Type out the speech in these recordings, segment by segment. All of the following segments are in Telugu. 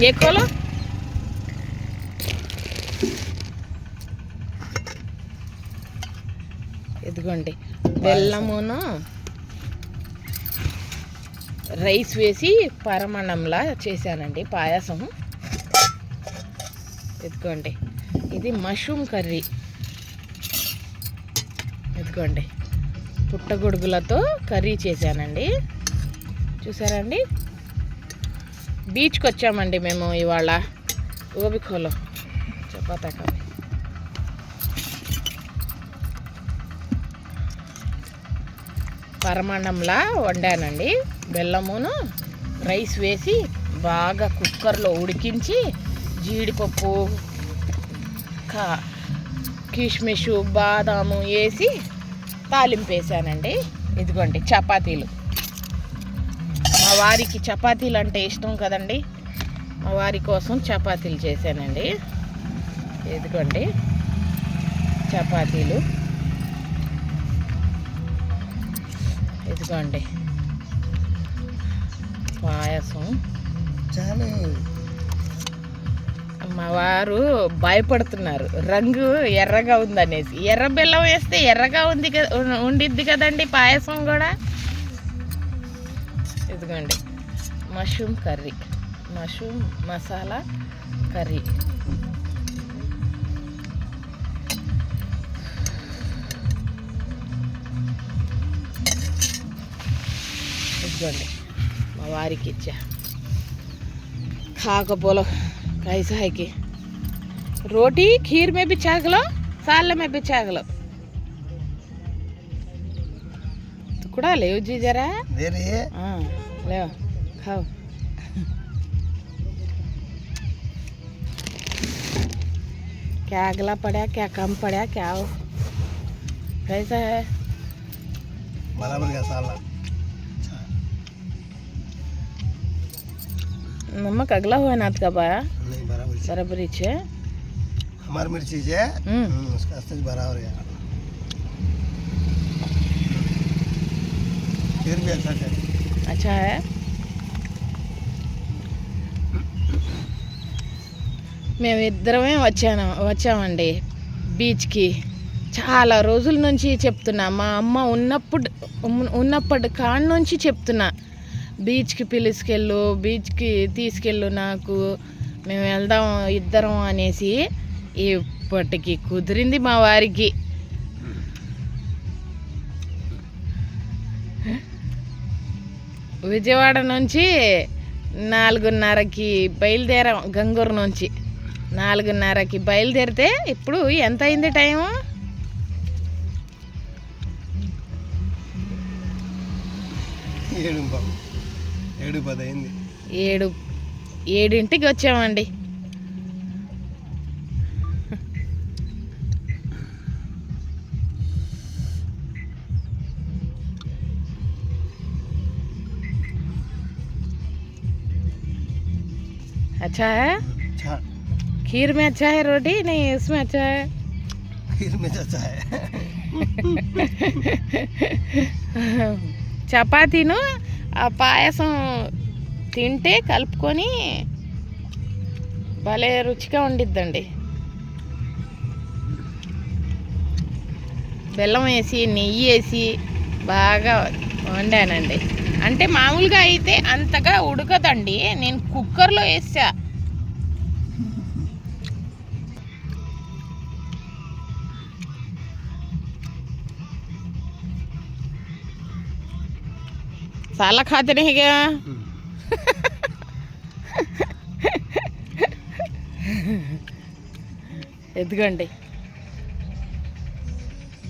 ఎక్కువలో ఇదిగోండి బెల్లమును రైస్ వేసి పరమాన్నంలా చేశానండి పాయసం. ఇదిగోండి ఇది మష్రూమ్ కర్రీ. ఇదిగోండి పుట్టగొడుగులతో కర్రీ చేశానండి. చూసారండి, బీచ్కి వచ్చామండి మేము ఇవాళ. ఓబికోలో చపాతా కర్రీ. పరమాన్నంలా వండానండి. బెల్లమును రైస్ వేసి బాగా కుక్కర్లో ఉడికించి జీడిపప్పు కిష్మిషు బాదాము వేసి తాలింపు వేసానండి. ఇదిగోండి చపాతీలు. మా వారికి చపాతీలు అంటే ఇష్టం కదండి, మా వారి కోసం చపాతీలు చేశానండి. ఇదిగోండి చపాతీలు. ఇదిగోండి పాయసం. మా వారు భయపడుతున్నారు రంగు ఎర్రగా ఉందనేసి. ఎర్ర బెల్లం వేస్తే ఎర్రగా ఉండిద్ది కదండి పాయసం కూడా. ఇదిగోండి mushroom curry, mushroom masala curry. ఇదిగోండి మా వారికి ఇచ్చా. खा बोलो कैसा है कि रोटी खीर में भी छाग लो, साल में भी छाग लो. टुकड़ा ले जी जरा दे रही है. हाँ ले खाओ. क्या अगला पड़ा, क्या कम पड़ा, क्या हो कैसा है? बराबर का साला. नमक अगला हुआ ना आपका पाया? नहीं, बराबर ही है. हमारी मिर्ची है उसका अस्तित्व बराबर है. खीर भी अच्छा है. మేము ఇద్దరమే వచ్చామండి బీచ్కి. చాలా రోజుల నుంచి చెప్తున్నా, మా అమ్మ ఉన్నప్పటి కాడ నుంచి చెప్తున్నా, బీచ్కి పిలుచుకెళ్ళు, బీచ్కి తీసుకెళ్ళు, నాకు మేము వెళ్దాం ఇద్దరం అనేసి. ఇప్పటికి కుదిరింది మా వారికి. విజయవాడ నుంచి 4:30కి బయలుదేరాం. గంగూరు నుంచి 4:30కి బయలుదేరితే ఇప్పుడు ఎంత అయింది టైము? 7:10 అయింది. 7ంటికి వచ్చామండి. अच्छा है. अच्छा. खीर में अच्छा है रोटी नहीं, उसमें अच्छा है. खीर में अच्छा है. చపాతీను ఆ పాయసం తింటే కలుపుకొని భలే రుచిగా ఉండిద్దండి. బెల్లం వేసి నెయ్యి వేసి బాగా వండానండి. అంటే మామూలుగా అయితే అంతగా ఉడకదండి, నేను కుక్కర్లో వేసా. साला खाते नहीं क्या? इधगंडी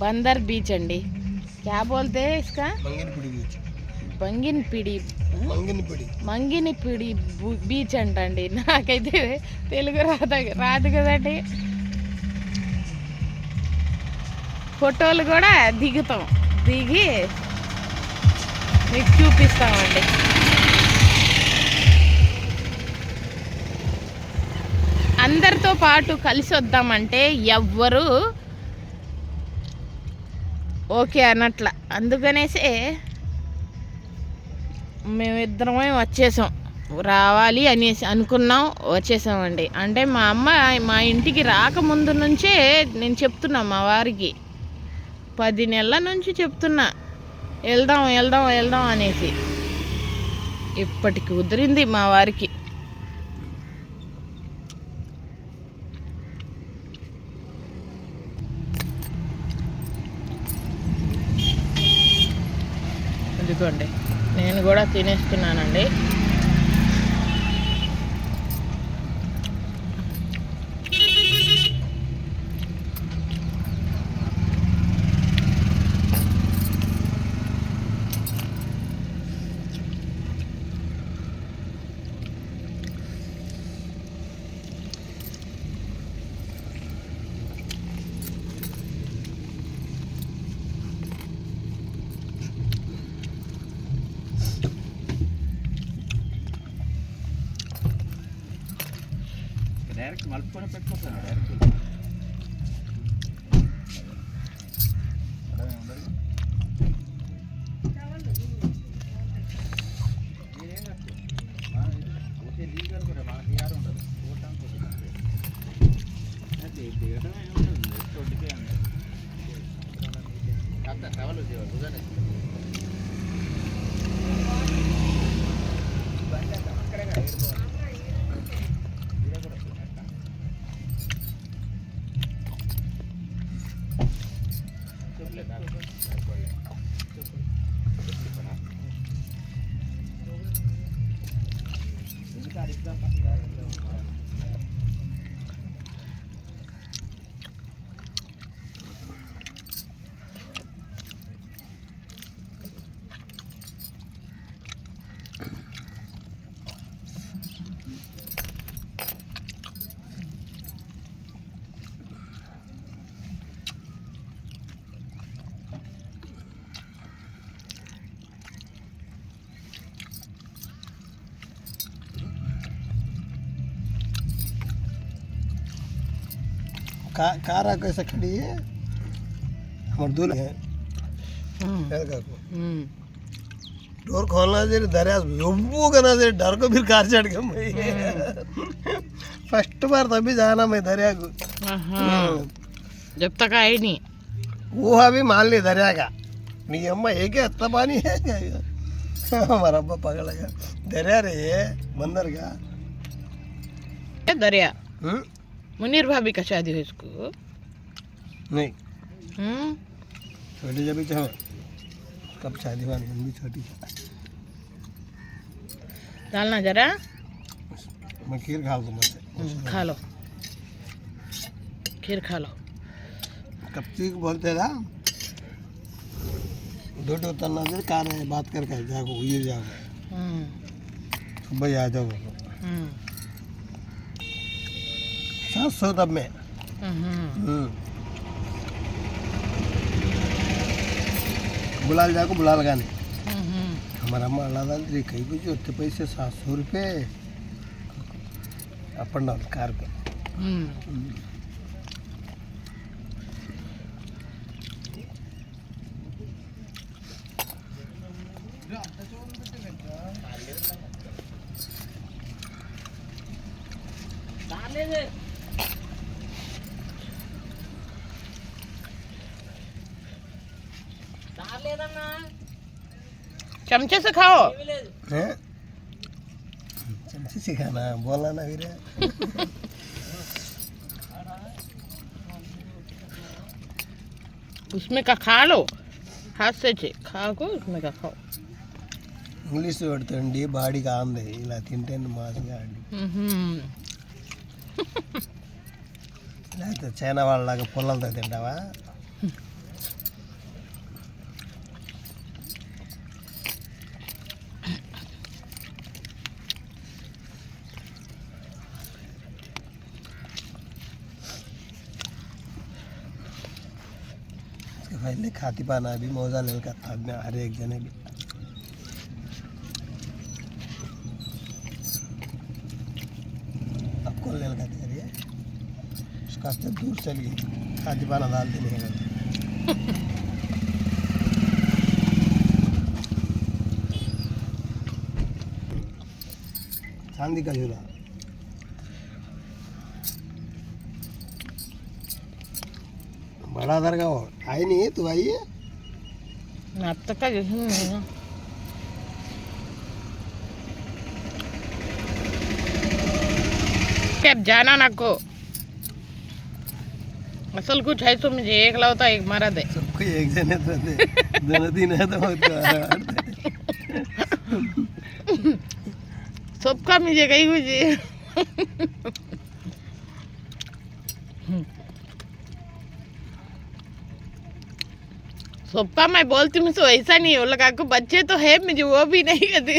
बंदर बीच अंडी. क्या बोलते हैं इसका? మంగినిపిడి బీచ్ అంటండి. నాకైతే తెలుగు రాదు కదండి. ఫోటోలు కూడా దిగి మీకు చూపిస్తామండి. అందరితో పాటు కలిసి వద్దామంటే ఎవ్వరు ఓకే అన్నట్ల. అందుకనేసి మేమిద్దరమే వచ్చేసాం. రావాలి అనేసి అనుకున్నాం, వచ్చేసామండి. అంటే మా అమ్మ మా ఇంటికి రాకముందు నుంచే నేను చెప్తున్నా మా వారికి, 10 నెలల నుంచి చెప్తున్నా వెళ్దాం వెళ్దాం వెళ్దాం అనేసి. ఇప్పటికి కుదిరింది మా వారికి. ఇదిగోండి నేను కూడా తినేస్తున్నానండి. డైరెక్ట్ మలుపుకొని పెట్టుకోవచ్చు. డైరెక్ట్ లీగల్ కూడా మనకి యారు ఉండదు. ట్రావెల్ ఉదయం कारा कैसे खड़ी है हमारे दूल्हा है डोर खोलना दे दरिया युब्बू करना दे डर को फिर कार चढ़ गया मैं फर्स्ट बार तभी जाना मैं दरिया को जब तक आए नहीं वो अभी मान ली दरिया का नहीं अम्मा एक है इतना पानी है हमारा अब्बा पकड़ गया दरिया रे बंदर का दरिया। मुनीर भाभी का शादी हुई इसको नहीं छोटी जब तो कब शादी वाली भी छोटी डालना जरा मैं खीर खाऊंगा मुझसे खा लो खीर खा लो। कब तक बोलते था दो उतरना दे कार है बात करके जाओ ये जाओ सुबह आ जाओ 700 तब में बुला जाको बुला लगाने हमारा अम्मा अल्लाह कहीं कुछ होते पैसे 700 रुपये अप एंड डाउन कार पे। चमचे से खाओ हैं चमचे से खाना बोला ना फिर उसमें का खा लो हाथ से खा को उसमें का खाओ। ఇంగ్లీష్ పెడుతుంది బాడీకి ఆంది ఇలా తింటే మాసగా అండి లేకపోతే చైనా వాళ్ళలాగా పుల్లలతో తింటావా पहले खाती पाना भी मौजा लेकर था हर एक जने भी अब कौन ले लगाते है उसका से दूर चली गई खाती पाना डाल देने है चांदी का झूला बड़ा दरगाह हो आई नहीं तू आई है अब तक का जैसे नहीं ना कैब जाना ना को असल कुछ है तो मुझे एक लाओ एक मारा दे सबको एक जने रहते दोनों तीन है तो सबका मुझे कहीं कुछ सबका मैं बोलती हूँ तो ऐसा नहीं है वो लोग आपको बच्चे तो है मुझे वो भी नहीं कहते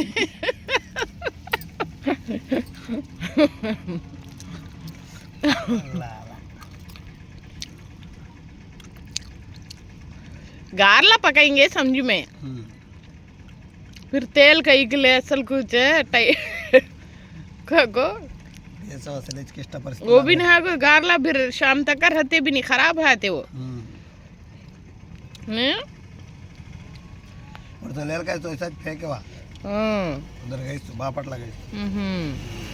गारला पकाएंगे समझी में फिर तेल कई के लिए असल कुछ को ये सब असले किस्टा पर वो भी नहीं है गारला फिर शाम तक रहते भी नहीं खराब आते वो और तो लेर का तो ऐसा फेंके वा उधर गई बापट लगे